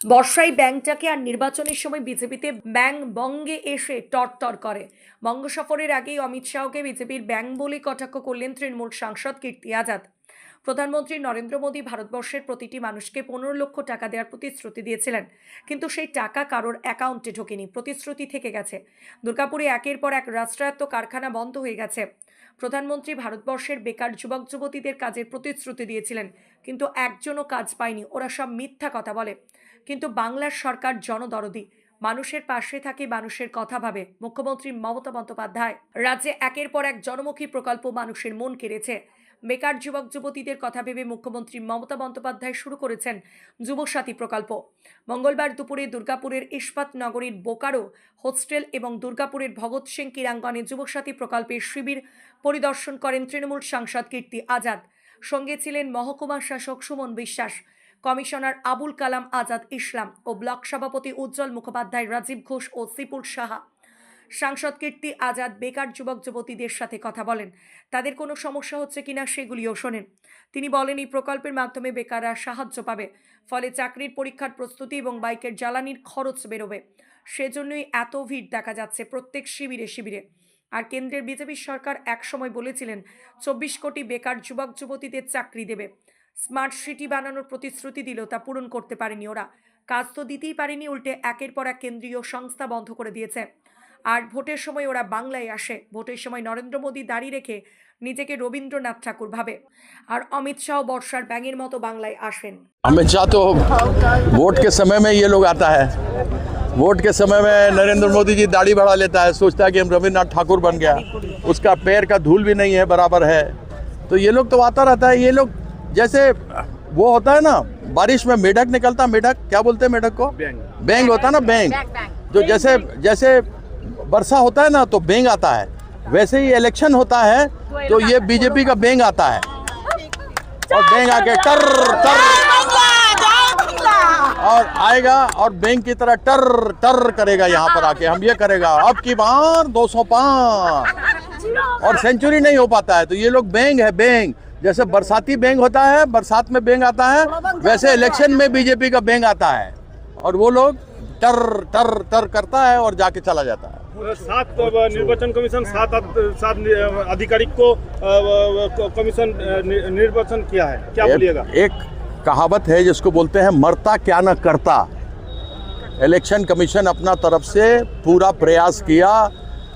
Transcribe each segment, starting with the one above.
বর্ষায় ব্যাংকটাকে আর নির্বাচনের সময় বিজেপিতে ব্যাং বঙ্গে এসে টরটর করে। বঙ্গ সফরের আগেই অমিত শাহকে বিজেপির ব্যাং বলে কটাক্ষ করলেন তৃণমূল সাংসদ কীর্তি আজাদ। প্রধানমন্ত্রী নরেন্দ্র মোদী ভারতবর্ষের প্রতিটি মানুষকে 15 লক্ষ টাকা দেওয়ার প্রতিশ্রুতি দিয়েছিলেন, কিন্তু সেই টাকা কারোর অ্যাকাউন্টে ঢোকেনি, প্রতিশ্রুতি থেকে গেছে। দুর্গাপুরে একের পর এক রাষ্ট্রায়ত্ত কারখানা বন্ধ হয়ে গেছে। প্রধানমন্ত্রী ভারতবর্ষের বেকার যুবক যুবতীদের কাজের প্রতিশ্রুতি দিয়েছিলেন, কিন্তু একজনও কাজ পায়নি। ওরা সব মিথ্যা কথা বলে। কিন্তু বাংলার সরকার জনদরদি, মানুষের পাশে থাকে, মানুষের কথা ভাবে। মুখ্যমন্ত্রী মমতা বন্দ্যোপাধ্যায় রাজ্যে একের পর এক জনমুখী প্রকল্প মানুষের মন কেড়েছে। বেকার যুবক যুবতীদের কথা ভেবে মুখ্যমন্ত্রী মমতা বন্দ্যোপাধ্যায় শুরু করেছেন যুবসাথী প্রকল্প। মঙ্গলবার দুপুরে দুর্গাপুরের ইস্পাত নগরীর বোকারো হোস্টেল এবং দুর্গাপুরের ভগৎ সিং ক্রীড়াঙ্গনে যুবসাথী প্রকল্পের শিবির পরিদর্শন করেন তৃণমূল সাংসদ কীর্তি আজাদ। সঙ্গে ছিলেন মহকুমা শাসক সুমন বিশ্বাস, কমিশনার আবুল কালাম আজাদ ইসলাম ও ব্লক সভাপতি উজ্জ্বল মুখোপাধ্যায়, রাজীব ঘোষ ও সিপুল সাহা। সাংসদ কীর্তি আজাদ বেকার যুবক যুবতীদের সাথে কথা বলেন, তাদের কোনো সমস্যা হচ্ছে কিনা সেগুলিও শোনেন। তিনি বলেন, এই প্রকল্পের মাধ্যমে বেকাররা সাহায্য পাবে, ফলে চাকরির পরীক্ষার প্রস্তুতি এবং বাইকের জ্বালানির খরচ বেরোবে। সেজন্যই এত ভিড় দেখা যাচ্ছে প্রত্যেক শিবিরে শিবিরে। আর কেন্দ্রের বিজেপি সরকার একসময় বলেছিলেন 24 কোটি বেকার যুবক যুবতীদের চাকরি দেবে। স্মার্ট সিটি বানানোর প্রতিশ্রুতি দিল, তা পূরণ করতে পারেনি ওরা। কাজ তো দিতেই পারেনি, উল্টে একের পর এক কেন্দ্রীয় সংস্থা বন্ধ করে দিয়েছে। আর ভোটের সময় ওরা বাংলায় আসে। ভোটের সময় নরেন্দ্র মোদী দাড়ি রেখে নিজেকে রবীন্দ্রনাথ ঠাকুর ভাবে, আর অমিত শাহ বর্ষার ব্যাঙের মতো বাংলায় আসেন। अमित शाह तो वोट के समय में ये लोग आता है, वोट के समय में नरेंद्र मोदी जी दाढ़ी बढ़ा लेता है, सोचता है कि हम रविन्द्रनाथ ठाकुर बन गया, उसका पैर का धूल भी नहीं है बराबर है। तो ये लोग तो आता रहता है। ये लोग जैसे वो होता है ना, बारिश में मेढक निकलता, मेढक क्या बोलते हैं मेढक को? बैंग होता है ना, बैंग। जो जैसे वर्षा होता है ना तो बैंग आता है, वैसे ही इलेक्शन होता है तो ये बीजेपी का बैंग आता है, और बैंग आके टर टर और आएगा और बैंक की तरह टर टर करेगा यहाँ पर आके। हम ये करेगा अब की बार 205 और सेंचुरी नहीं हो पाता है। तो ये लोग बैंग है, बैंग। जैसे बरसाती बैंग होता है, बरसात में बैंग आता है, वैसे इलेक्शन में बीजेपी का बैंग आता है, और वो लोग टर टर टर करता है और जाके चला जाता है। 7 निर्वाचन कमीशन 7 आधिकारिक को कमीशन निर्वाचन किया है, क्या बोलिएगा? एक कहावत है जिसको बोलते हैं मरता क्या न करता। इलेक्शन कमीशन अपना तरफ से पूरा प्रयास किया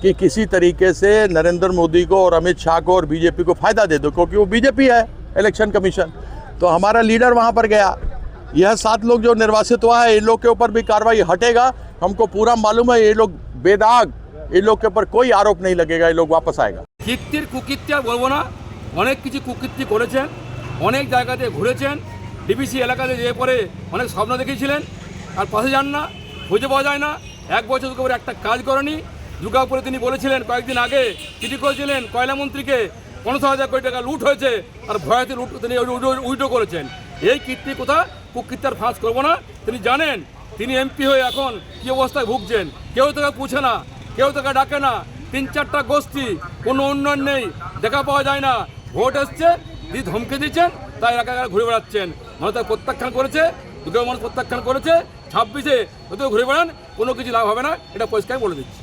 कि किसी तरीके से नरेंद्र मोदी को और अमित शाह को और बीजेपी को फ़ायदा दे दो, क्योंकि वो बीजेपी है इलेक्शन कमीशन। तो हमारा लीडर वहाँ पर गया। यह 7 लोग जो निर्वासित हुआ है, इन लोग के ऊपर भी कार्रवाई हटेगा। हमको पूरा मालूम है ये लोग बेदाग, इन लोग के ऊपर कोई आरोप नहीं लगेगा, ये लोग वापस आएगा। কীর্তির কুকীর্তি আর বলবো না, অনেক কিছু কুকীর্তি করেছেন, অনেক জায়গাতে ঘুরেছেন, ডিবিসি এলাকাতে যেয়ে পরে অনেক স্বপ্ন দেখিয়েছিলেন, আর পাশে যান না, খুঁজে পাওয়া যায় না। 1 বছর করে একটা কাজ করেনি। দুর্গাপুরে তিনি বলেছিলেন, কয়েকদিন আগে চিঠি করেছিলেন কয়লা মন্ত্রীকে, 50,000 কোটি টাকা লুট হয়েছে, আর ভয়তে লুট তিনি উল্টো করেছেন। এই কীর্তি কোথা, কুকীর্তার ফাঁস করবো না। তিনি জানেন তিনি এমপি হয়ে এখন কী অবস্থায় ভুগছেন। কেউ তাকে পুছে না, কেউ তাকে ডাকে না, 3-4টা গোষ্ঠী, কোনো উন্নয়ন নেই, দেখা পাওয়া যায় না। ভোট এসছে, দিয়ে ধমকে দিচ্ছেন, তাই এলাকা ঘুরে বেড়াচ্ছেন। মানুষ তাকে প্রত্যাখ্যান করেছে, দুটো মানুষ প্রত্যাখ্যান করেছে। 26-এ যদি ঘুরে বেড়ান কোনো কিছু লাভ হবে না, এটা পরিষ্কার বলে দিচ্ছি।